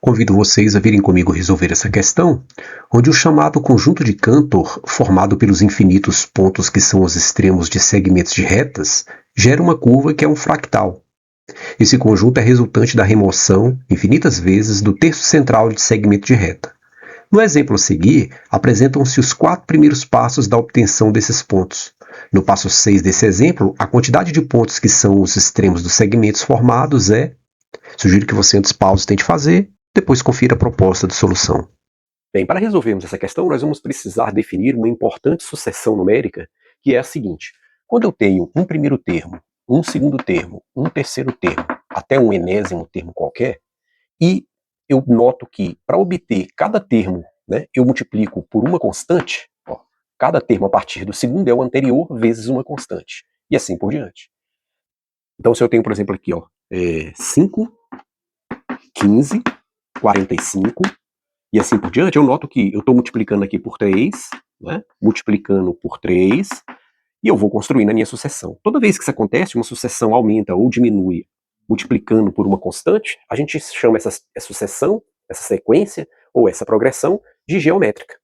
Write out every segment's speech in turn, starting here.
Convido vocês a virem comigo resolver essa questão, onde o chamado conjunto de Cantor, formado pelos infinitos pontos que são os extremos de segmentos de retas, gera uma curva que é um fractal. Esse conjunto é resultante da remoção, infinitas vezes, do terço central de segmento de reta. No exemplo a seguir, apresentam-se os 4 primeiros passos da obtenção desses pontos. No passo 6 desse exemplo, a quantidade de pontos que são os extremos dos segmentos formados é... Sugiro que você antes pause e tente fazer, depois confira a proposta de solução. Bem, para resolvermos essa questão, nós vamos precisar definir uma importante sucessão numérica, que é a seguinte. Quando eu tenho um primeiro termo, um segundo termo, um terceiro termo, até um enésimo termo qualquer, e eu noto que, para obter cada termo, né, eu multiplico por uma constante, ó, cada termo a partir do segundo é o anterior vezes uma constante, e assim por diante. Então, se eu tenho, por exemplo, aqui, ó, 5, 15, 45, e assim por diante, eu noto que eu estou multiplicando aqui por 3, né, multiplicando por 3, e eu vou construindo a minha sucessão. Toda vez que isso acontece, uma sucessão aumenta ou diminui multiplicando por uma constante, a gente chama essa sucessão, essa sequência, ou essa progressão, de geométrica.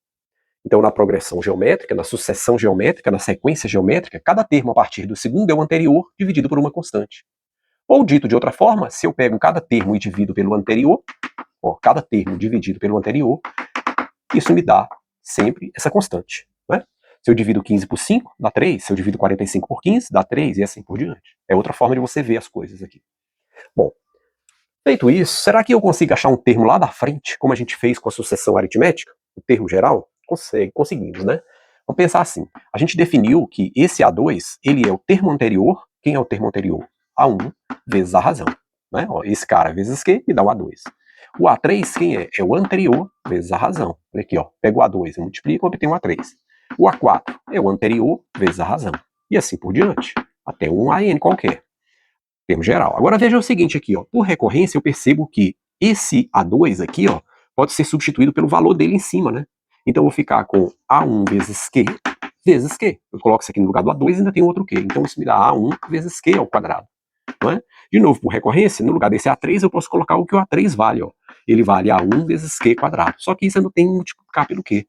Então, na progressão geométrica, na sucessão geométrica, na sequência geométrica, cada termo a partir do segundo é o anterior dividido por uma constante. Ou dito de outra forma, se eu pego cada termo e divido pelo anterior, ó, cada termo dividido pelo anterior, isso me dá sempre essa constante. Né? Se eu divido 15 por 5, dá 3. Se eu divido 45 por 15, dá 3, e assim por diante. É outra forma de você ver as coisas aqui. Bom, feito isso, será que eu consigo achar um termo lá da frente, como a gente fez com a sucessão aritmética? O termo geral? Conseguimos, né? Vamos pensar assim. A gente definiu que esse A2, ele é o termo anterior. Quem é o termo anterior? A1 vezes a razão. Né? Ó, esse cara vezes Q me dá o A2. O A3, quem é? É o anterior vezes a razão. Olha aqui, ó. Pego o A2, eu multiplico e obtenho o A3. O A4 é o anterior vezes a razão. E assim por diante. Até um AN qualquer. Termo geral. Agora veja o seguinte aqui, ó. Por recorrência, eu percebo que esse A2 aqui, ó, pode ser substituído pelo valor dele em cima, né? Então eu vou ficar com A1 vezes Q vezes Q. Eu coloco isso aqui no lugar do A2 e ainda tem outro Q. Então isso me dá A1 vezes Q ao quadrado. Não é? De novo, por recorrência, no lugar desse A3 eu posso colocar o que o A3 vale, ó. Ele vale A1 vezes Q quadrado. Só que isso eu não tenho que multiplicar pelo Q.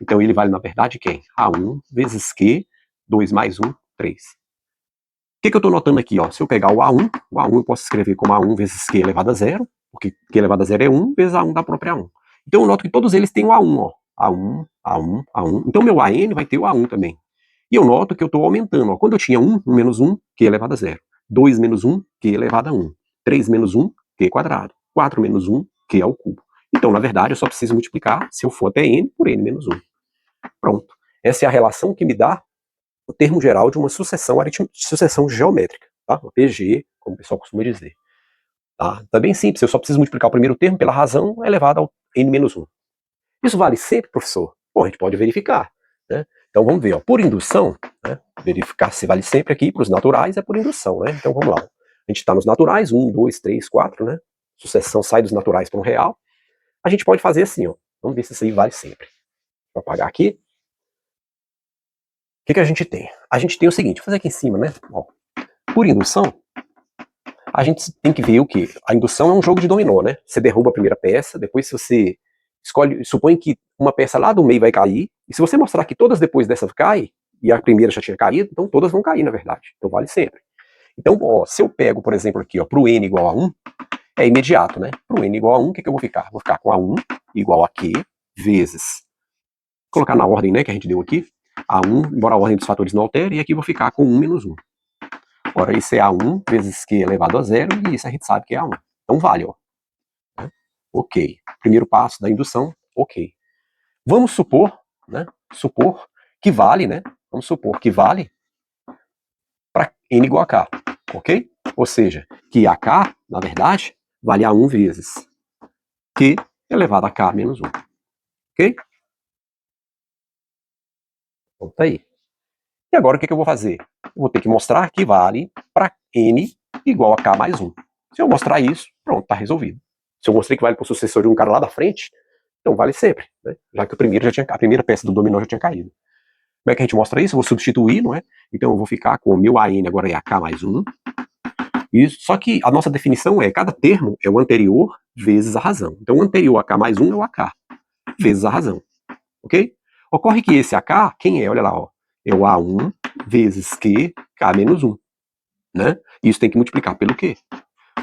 Então ele vale, na verdade, quem? A1 vezes Q, 2 mais 1, 3. O que eu estou notando aqui? Ó? Se eu pegar o A1 eu posso escrever como A1 vezes Q elevado a zero, porque Q elevado a zero é 1 vezes A1 da própria 1. Então eu noto que todos eles têm o A1, ó. A1, A1, A1. Então meu AN vai ter o A1 também. E eu noto que eu estou aumentando. Ó. Quando eu tinha 1 menos 1, Q elevado a zero. 2 menos 1, Q elevado a 1. 3 menos 1, Q quadrado. 4 menos 1, Q ao cubo. Então, na verdade, eu só preciso multiplicar, se eu for até N, por N menos 1. Pronto. Essa é a relação que me dá o termo geral de uma sucessão geométrica, tá? Uma PG, como o pessoal costuma dizer. Tá? Tá bem simples, eu só preciso multiplicar o primeiro termo pela razão elevada ao n menos 1. Isso vale sempre, professor? Bom, a gente pode verificar. Né? Então vamos ver, ó, por indução, né? Verificar se vale sempre aqui, para os naturais é por indução. Né? Então vamos lá. A gente está nos naturais, 1, 2, 3, 4, né? Sucessão sai dos naturais para um real. A gente pode fazer assim, ó. Vamos ver se isso aí vale sempre. Vou apagar aqui. O que a gente tem? A gente tem o seguinte, vou fazer aqui em cima, né? Ó, por indução, a gente tem que ver o quê? A indução é um jogo de dominó, né? Você derruba a primeira peça, depois se você escolhe, supõe que uma peça lá do meio vai cair, e se você mostrar que todas depois dessa caem, e a primeira já tinha caído, então todas vão cair, na verdade. Então vale sempre. Então, ó, se eu pego, por exemplo, aqui, ó, para o n igual a 1, é imediato, né? Para o n igual a 1, o que eu vou ficar? Vou ficar com A1 igual a Q vezes, vou colocar na ordem, né, que a gente deu aqui, A1, embora a ordem dos fatores não altere, e aqui eu vou ficar com 1 menos 1. Ora, isso é A1 vezes Q elevado a zero, e isso a gente sabe que é A1. Então vale, ó. Ok. Primeiro passo da indução, ok. Vamos supor, né, que vale, né, vamos supor que vale para n igual a k, ok? Ou seja, que AK, na verdade, vale A1 vezes Q elevado a k menos 1. Ok? Então tá aí. E agora o que eu vou fazer? Eu vou ter que mostrar que vale para n igual a k mais 1. Se eu mostrar isso, pronto, está resolvido. Se eu mostrei que vale para o sucessor de um cara lá da frente, então vale sempre, né? Já que a primeira peça do dominó já tinha caído. Como é que a gente mostra isso? Eu vou substituir, não é? Então eu vou ficar com o meu AN agora é AK mais 1. Isso, só que a nossa definição é, cada termo é o anterior vezes a razão. Então, o anterior a k mais 1 é o AK, vezes a razão. Ok? Ocorre que esse AK, quem é? Olha lá, ó. É o A1 vezes Q, K menos 1. Né? Isso tem que multiplicar pelo Q.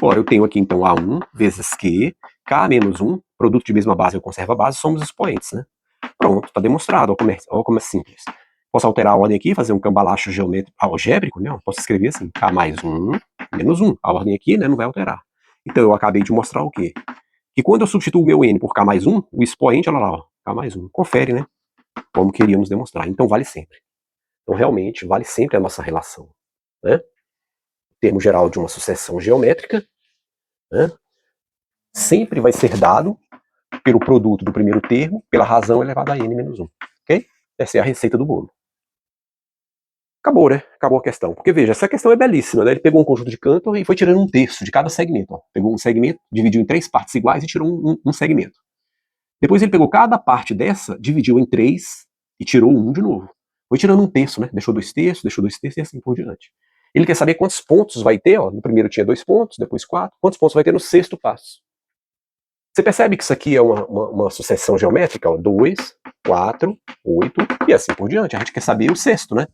Ora, eu tenho aqui, então, A1 vezes Q, K menos 1, produto de mesma base ou conserva base, somos expoentes, né? Pronto, está demonstrado. Olha como é simples. Posso alterar a ordem aqui, fazer um cambalacho algébrico, né? Posso escrever assim, K mais 1, menos 1. A ordem aqui, né, não vai alterar. Então, eu acabei de mostrar o quê? Que quando eu substituo o meu N por K mais 1, o expoente, olha lá, ó, K mais 1. Confere, né? Como queríamos demonstrar. Então, vale sempre. Então, realmente, vale sempre a nossa relação, né? O termo geral de uma sucessão geométrica, né, sempre vai ser dado pelo produto do primeiro termo, pela razão elevada a n menos 1. Ok? Essa é a receita do bolo. Acabou, né? Acabou a questão. Porque, veja, essa questão é belíssima, né? Ele pegou um conjunto de Cantor e foi tirando um terço de cada segmento. Ó. Pegou um segmento, dividiu em 3 partes iguais e tirou um segmento. Depois ele pegou cada parte dessa, dividiu em 3 e tirou um de novo. Foi tirando um terço, né? Deixou 2 terços, deixou 2 terços e assim por diante. Ele quer saber quantos pontos vai ter, ó. No primeiro tinha 2 pontos, depois 4. Quantos pontos vai ter no sexto passo? Você percebe que isso aqui é uma sucessão geométrica? 2, 4, 8 e assim por diante. A gente quer saber o sexto, né?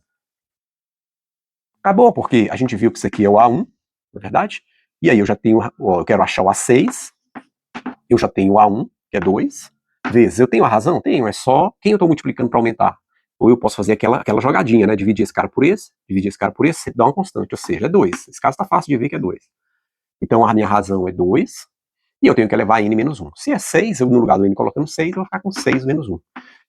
Acabou, porque a gente viu que isso aqui é o A1, na verdade. E aí eu já tenho, ó, eu quero achar o A6. Eu já tenho o A1, que é 2. Vezes, eu tenho a razão? Tenho, é só quem eu estou multiplicando para aumentar. Ou eu posso fazer aquela jogadinha, né? Dividir esse cara por esse, dividir esse cara por esse, sempre dá uma constante, ou seja, é 2. Esse caso está fácil de ver que é 2. Então a minha razão é 2. E eu tenho que elevar n menos 1. Se é 6, eu no lugar do n colocando 6, eu vou ficar com 6 menos 1.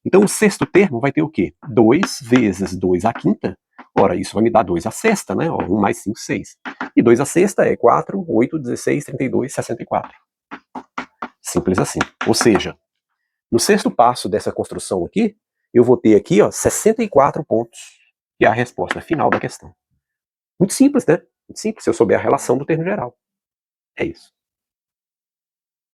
Então o sexto termo vai ter o quê? 2 vezes 2 à quinta. Ora, isso vai me dar 2 à sexta, né? Ó, 1 mais 5, 6. E 2 à sexta é 4, 8, 16, 32, 64. Simples assim. Ou seja, no sexto passo dessa construção aqui, eu vou ter aqui, ó, 64 pontos, que é a resposta final da questão. Muito simples, né? Muito simples, se eu souber a relação do termo geral. É isso.